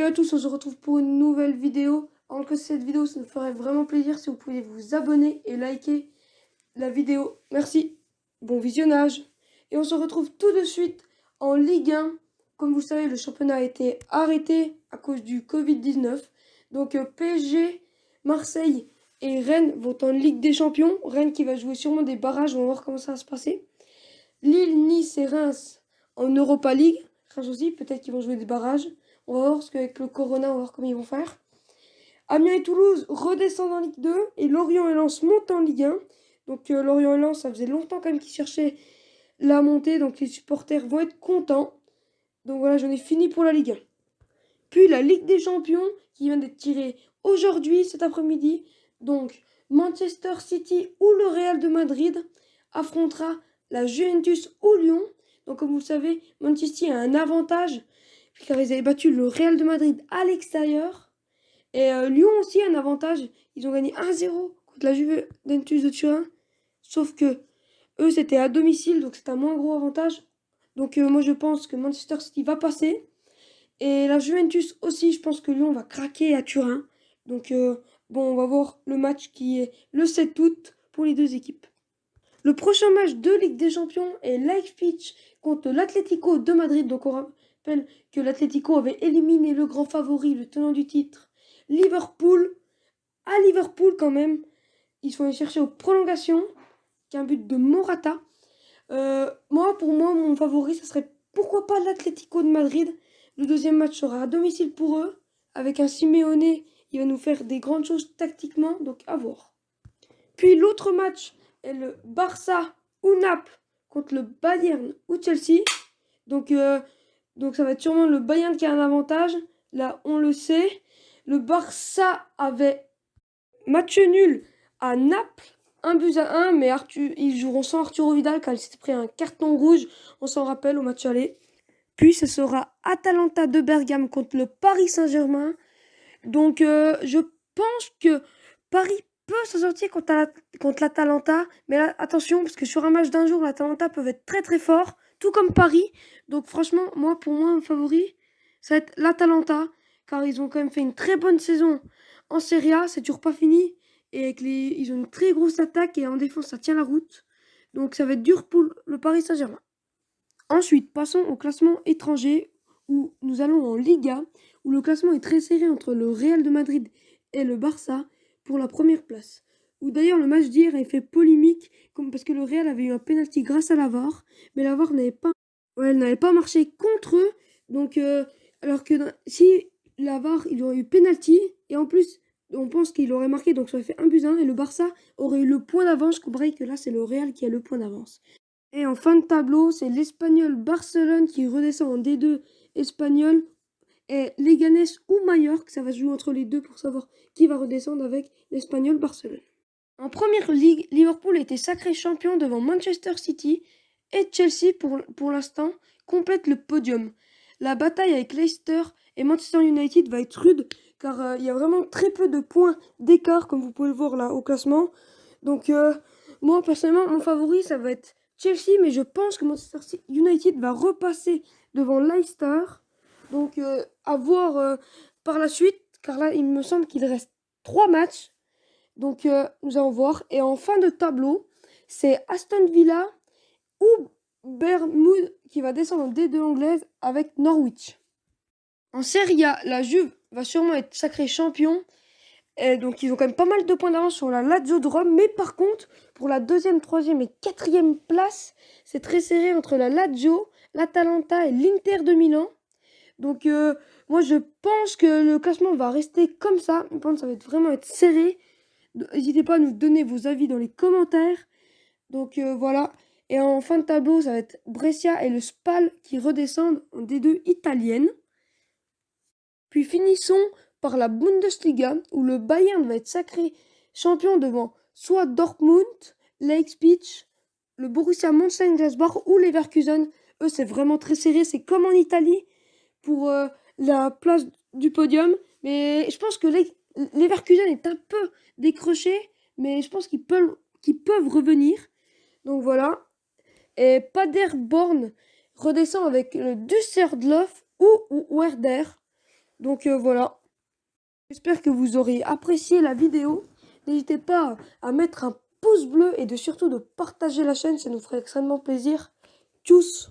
à tous, on se retrouve pour une nouvelle vidéo. Avant que cette vidéo, ça me ferait vraiment plaisir si vous pouviez vous abonner et liker la vidéo. Merci, bon visionnage. Et on se retrouve tout de suite en Ligue 1. Comme vous le savez, le championnat a été arrêté à cause du Covid-19. Donc PSG, Marseille et Rennes vont en Ligue des Champions. Rennes qui va jouer sûrement des barrages, on va voir comment ça va se passer. Lille, Nice et Reims en Europa League. Reims aussi, peut-être qu'ils vont jouer des barrages. On va voir, parce qu'avec le Corona, on va voir comment ils vont faire. Amiens et Toulouse redescendent en Ligue 2 et Lorient et Lens montent en Ligue 1. Donc Lorient et Lens, ça faisait longtemps quand même qu'ils cherchaient la montée. Donc les supporters vont être contents. Donc voilà, j'en ai fini pour la Ligue 1. Puis la Ligue des Champions qui vient d'être tirée aujourd'hui, cet après-midi. Donc Manchester City ou le Real de Madrid affrontera la Juventus ou Lyon. Donc comme vous le savez, Manchester City a un avantage car ils avaient battu le Real de Madrid à l'extérieur. Et Lyon aussi a un avantage. Ils ont gagné 1-0 contre la Juventus de Turin. Sauf que eux, c'était à domicile, donc c'est un moins gros avantage. Donc moi, je pense que Manchester City va passer. Et la Juventus aussi, je pense que Lyon va craquer à Turin. Donc bon, on va voir le match qui est le 7 août pour les deux équipes. Le prochain match de Ligue des Champions est Leipzig contre l'Atlético de Madrid. Donc on rappelle que l'Atlético avait éliminé le grand favori, le tenant du titre, Liverpool. À Liverpool quand même, ils sont allés chercher aux prolongations, qu'un but de Morata. Pour moi, mon favori, ça serait pourquoi pas l'Atlético de Madrid. Le deuxième match sera à domicile pour eux, avec un Simeone. Il va nous faire des grandes choses tactiquement, donc à voir. Puis l'autre match est le Barça ou Naples contre le Bayern ou Chelsea. Donc ça va être sûrement le Bayern qui a un avantage. Là, on le sait. Le Barça avait match nul à Naples, 1-1, mais ils joueront sans Arturo Vidal car il s'était pris un carton rouge, on s'en rappelle, au match aller. Puis ce sera Atalanta de Bergame contre le Paris Saint-Germain. Donc je pense que Paris peut s'en sortir contre l'Atalanta, mais là, attention, parce que sur un match d'un jour, l'Atalanta peut être très très fort, tout comme Paris. Donc franchement, pour moi, un favori, ça va être l'Atalanta, car ils ont quand même fait une très bonne saison en Serie A, c'est toujours pas fini, et ils ont une très grosse attaque, et en défense, ça tient la route. Donc ça va être dur pour le Paris Saint-Germain. Ensuite, passons au classement étranger, où nous allons en Liga, où le classement est très serré entre le Real de Madrid et le Barça pour la première place. Où d'ailleurs le match d'hier a fait polémique, parce que le Real avait eu un penalty grâce à la VAR, mais la VAR n'avait pas marché contre eux. Donc, alors que si la VAR, il aurait eu penalty, et en plus, on pense qu'il aurait marqué, donc ça aurait fait 1-1, et le Barça aurait eu le point d'avance, comparé que là, c'est le Real qui a le point d'avance. Et en fin de tableau, c'est l'Espagnol Barcelone qui redescend en D2 espagnol. Et Leganés ou Mallorca, ça va se jouer entre les deux pour savoir qui va redescendre avec l'Espagnol Barcelone. En première ligue, Liverpool était sacré champion devant Manchester City et Chelsea pour l'instant complète le podium. La bataille avec Leicester et Manchester United va être rude car il y a vraiment très peu de points d'écart comme vous pouvez le voir là au classement. Donc moi personnellement mon favori ça va être Chelsea, mais je pense que Manchester United va repasser devant Leicester. Donc à voir par la suite, car là il me semble qu'il reste 3 matchs. Donc nous allons voir. Et en fin de tableau, c'est Aston Villa ou Bournemouth qui va descendre en D2 anglaise avec Norwich. En Serie A, la Juve va sûrement être sacré champion. Et donc ils ont quand même pas mal de points d'avance sur la Lazio de Rome. Mais par contre, pour la 2e, 3e et 4e place, c'est très serré entre la Lazio, l'Atalanta et l'Inter de Milan. Donc moi je pense que le classement va rester comme ça. Je pense que ça va vraiment être serré. N'hésitez pas à nous donner vos avis dans les commentaires. Donc voilà. Et en fin de tableau, ça va être Brescia et le Spal qui redescendent en D2 italienne. Puis finissons par la Bundesliga où le Bayern va être sacré champion devant soit Dortmund, Leipzig, le Borussia Mönchengladbach ou Leverkusen. Eux, c'est vraiment très serré. C'est comme en Italie pour la place du podium. Mais je pense que Leverkusen est un peu décroché, mais je pense qu'ils peuvent revenir. Donc voilà. Et Paderborn redescend avec le Düsseldorf ou Werder. Donc voilà. J'espère que vous aurez apprécié la vidéo. N'hésitez pas à mettre un pouce bleu et surtout de partager la chaîne, ça nous ferait extrêmement plaisir. Tchuss!